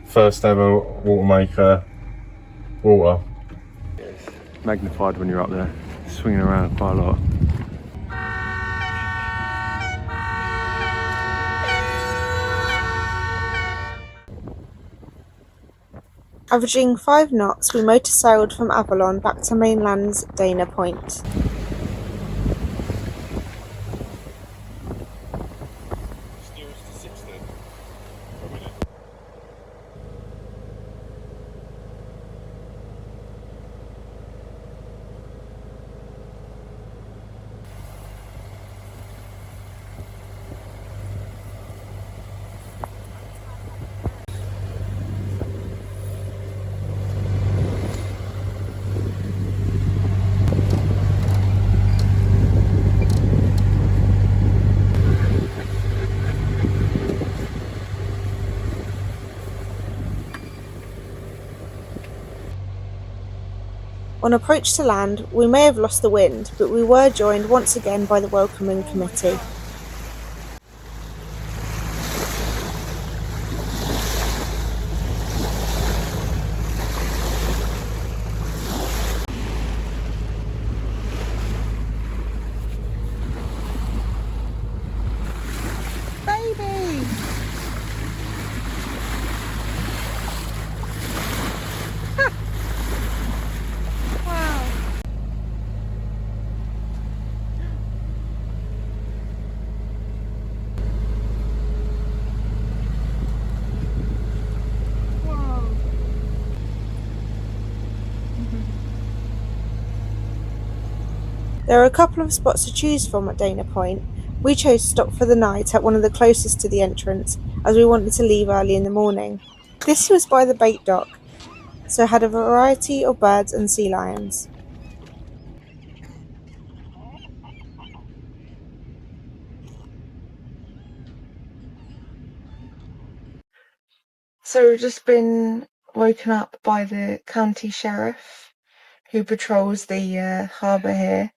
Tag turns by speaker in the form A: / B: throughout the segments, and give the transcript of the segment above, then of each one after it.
A: First ever water maker water. It's magnified when you're up there, swinging around quite a lot.
B: Averaging 5 knots, we motor sailed from Avalon back to mainland's Dana Point. On approach to land, we may have lost the wind, but we were joined once again by the welcoming committee. Baby! There are a couple of spots to choose from at Dana Point. We chose to stop for the night at one of the closest to the entrance, as we wanted to leave early in the morning. This was by the bait dock, so had a variety of birds and sea lions. So we've just been woken up by the county sheriff who patrols the harbour here,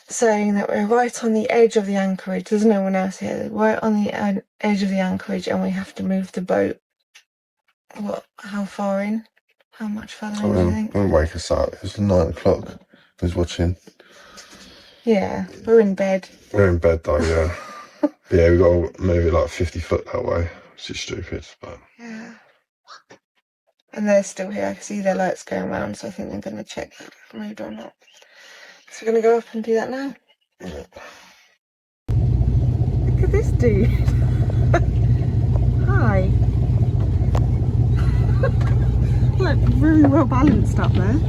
B: saying that we're right on the edge of the anchorage. There's no one else here. We're right on the edge of the anchorage and we have to move the boat. What? How far in? How much further in do you think?
A: Don't wake us up. It was 9 o'clock. Who's watching?
B: Yeah, we're in bed.
A: We're in bed though, yeah. Yeah, we've got to move it like 50 foot that way, which is stupid, but...
B: Yeah. And they're still here. I can see their lights going around, so I think they're going to check if it's moved or not. So we're going to go up and do that now.
A: Yeah.
B: Look at this dude. Hi. Look, really well balanced up there.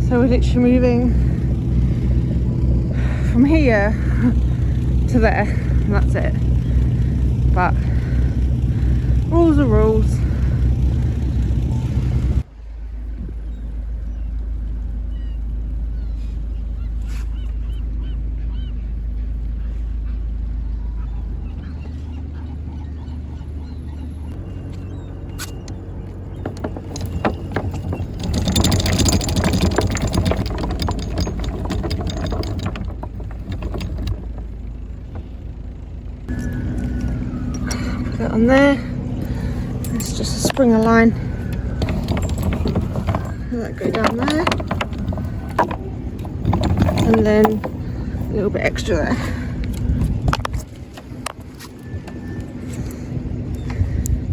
B: So we're literally moving from here to there, and that's it. But rules are rules. Put it on there. It's just a springer line. Let that go down there. And then a little bit extra there.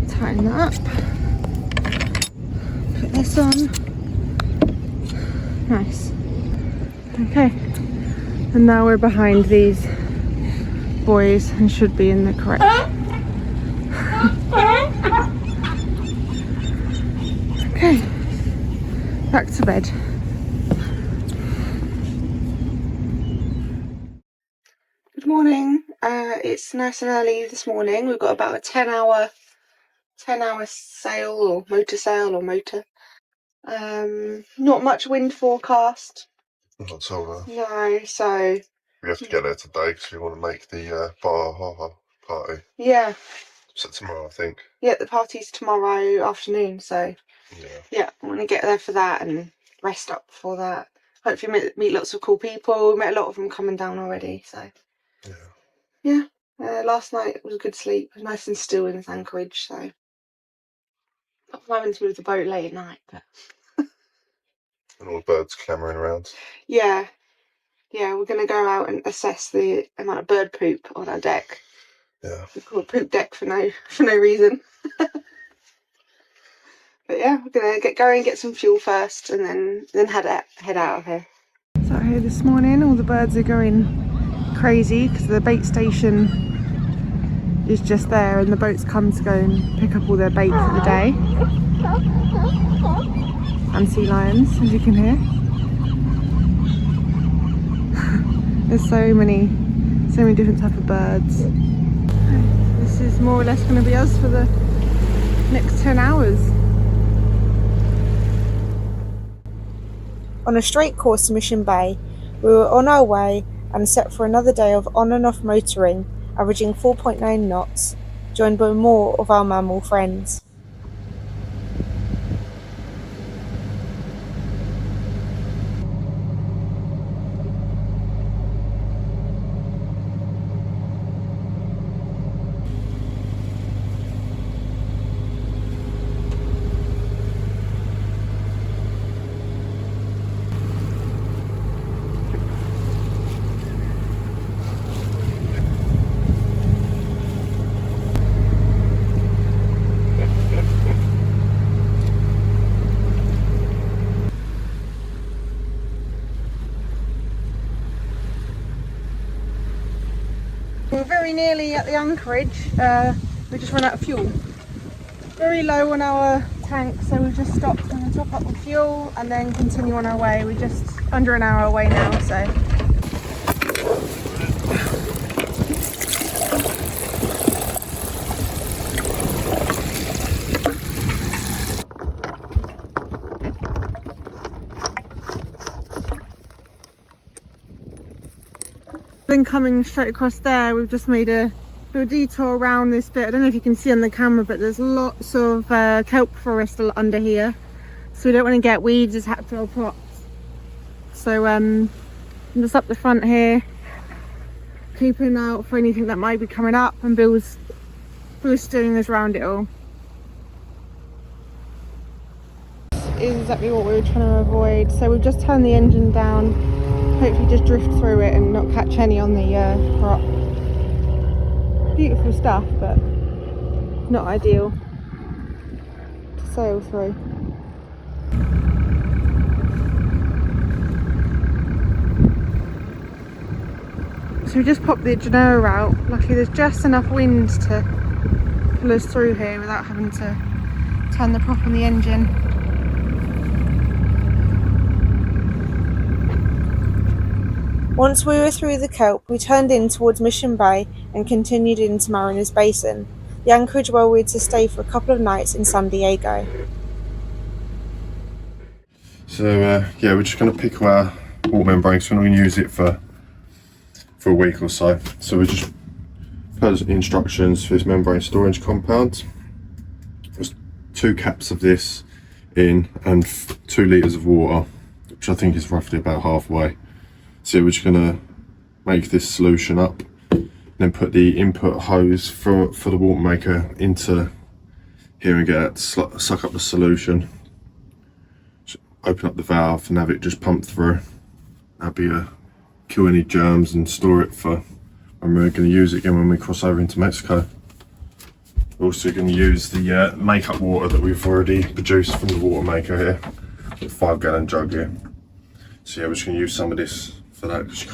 B: Tighten that up. Put this on. Nice. Okay. And now we're behind these boys and should be in the correct. Okay. Back to bed. Good morning. It's nice and early this morning. We've got about a 10-hour sail or motor sail or motor. Not much wind forecast.
A: Not at all.
B: No, so
A: We have to get there today because we want to make the Baja Ha-Ha party.
B: yeah.
A: So tomorrow, I think.
B: Yeah, the party's tomorrow afternoon, so yeah, I want to get there for that and rest up before that. Hopefully meet lots of cool people. Met a lot of them coming down already, so yeah. Last night was a good sleep. It was nice and still in this anchorage, so not having to move the boat late at night, but
A: and all the birds clamoring around.
B: yeah, we're gonna go out and assess the amount of bird poop on our deck.
A: Yeah,
B: We call it poop deck for no reason. But yeah, we're gonna get going, get some fuel first, and then head out of here. So out here this morning, all the birds are going crazy because the bait station is just there, and the boats come to go and pick up all their bait for the day. And sea lions, as you can hear. There's so many different type of birds. This is more or less going to be us for the next 10 hours. On a straight course to Mission Bay, we were on our way and set for another day of on and off motoring, averaging 4.9 knots, joined by more of our mammal friends. We're very nearly at the anchorage. We just ran out of fuel. Very low on our tank, so we just stopped and top up the fuel and then continue on our way. We're just under an hour away now, so. Then coming straight across there, we've just made a little detour around this bit. I don't know if you can see on the camera, but there's lots of kelp forest under here, so we don't want to get weeds as tadpole plots. So I'm just up the front here, keeping an eye out for anything that might be coming up, and Bill's steering us around it all. This is exactly what we were trying to avoid, so we've just turned the engine down, hopefully just drift through it and not catch any on the rock. Beautiful stuff, but not ideal to sail through. So we just popped the Genoa out. Luckily there's just enough wind to pull us through here without having to turn the prop on the engine. Once we were through the kelp, we turned in towards Mission Bay and continued into Mariners Basin, the anchorage where we'd to stay for a couple of nights in San Diego.
A: So yeah, we're just going to pickle our water membrane, so we're not going to use it for a week or so. So we just put the instructions for this membrane storage compound. There's 2 caps of this in and 2 litres of water, which I think is roughly about halfway. So we're just going to make this solution up, then put the input hose for the water maker into here and get it to suck up the solution. Just open up the valve and have it just pump through. That'll be kill any germs and store it for when we're going to use it again when we cross over into Mexico. We're also going to use the makeup water that we've already produced from the water maker here, the 5-gallon jug here. So yeah, we're just going to use some of this for that, because you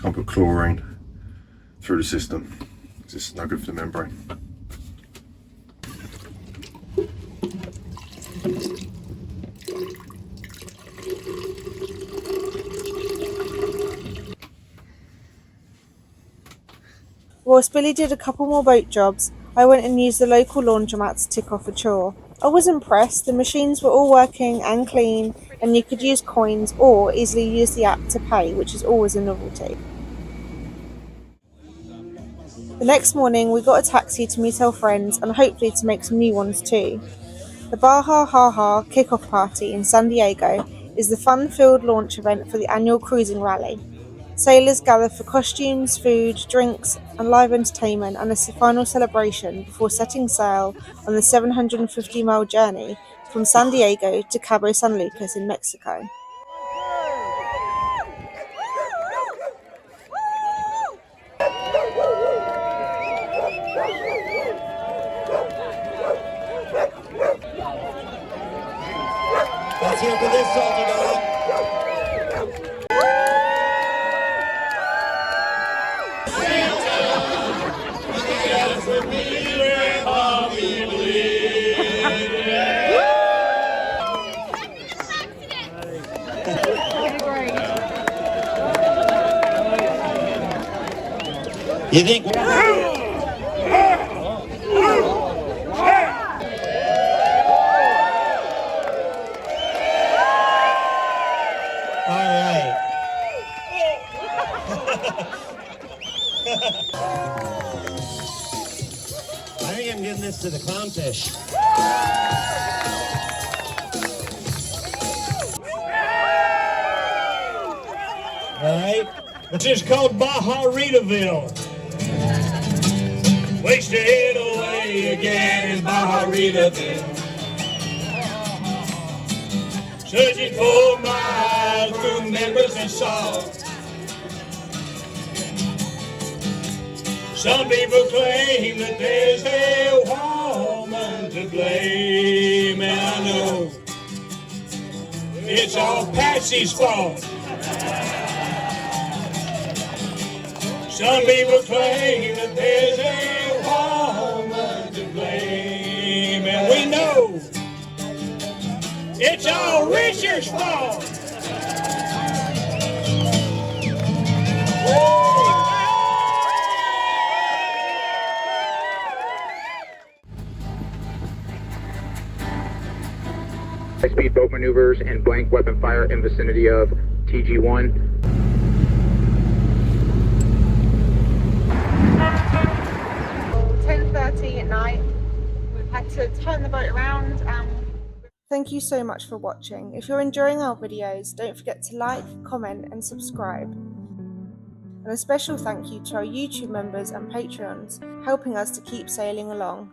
A: can't put chlorine through the system. It's no good for the membrane.
C: Whilst Billy did a couple more boat jobs, I went and used the local laundromat to tick off a chore. I was impressed. The machines were all working and clean, and you could use coins or easily use the app to pay, which is always a novelty. The next morning, we got a taxi to meet our friends and hopefully to make some new ones too. The Baja Ha-Ha Kickoff Party in San Diego is the fun-filled launch event for the annual cruising rally. Sailors gather for costumes, food, drinks, and live entertainment and a final celebration before setting sail on the 750-mile journey from San Diego to Cabo San Lucas in Mexico.
D: Let's hear for this salty dog. You think? All right. I think I'm giving this to the clownfish. All right. This is called Baja Ha-Ha. Waste your head away again in Baja Ha-Ha. Searching for miles through members and salt. Some people claim that there's a woman to blame, and I know it's all Patsy's fault. Some people claim that there's a woman to blame, and we know it's all Richard's fault.
E: High-speed boat maneuvers and blank weapon fire in vicinity of TG1.
B: 10:30 at night. We've had to turn the boat around.
C: Thank you so much for watching. If you're enjoying our videos, don't forget to like, comment and subscribe. And a special thank you to our YouTube members and Patreons, helping us to keep sailing along.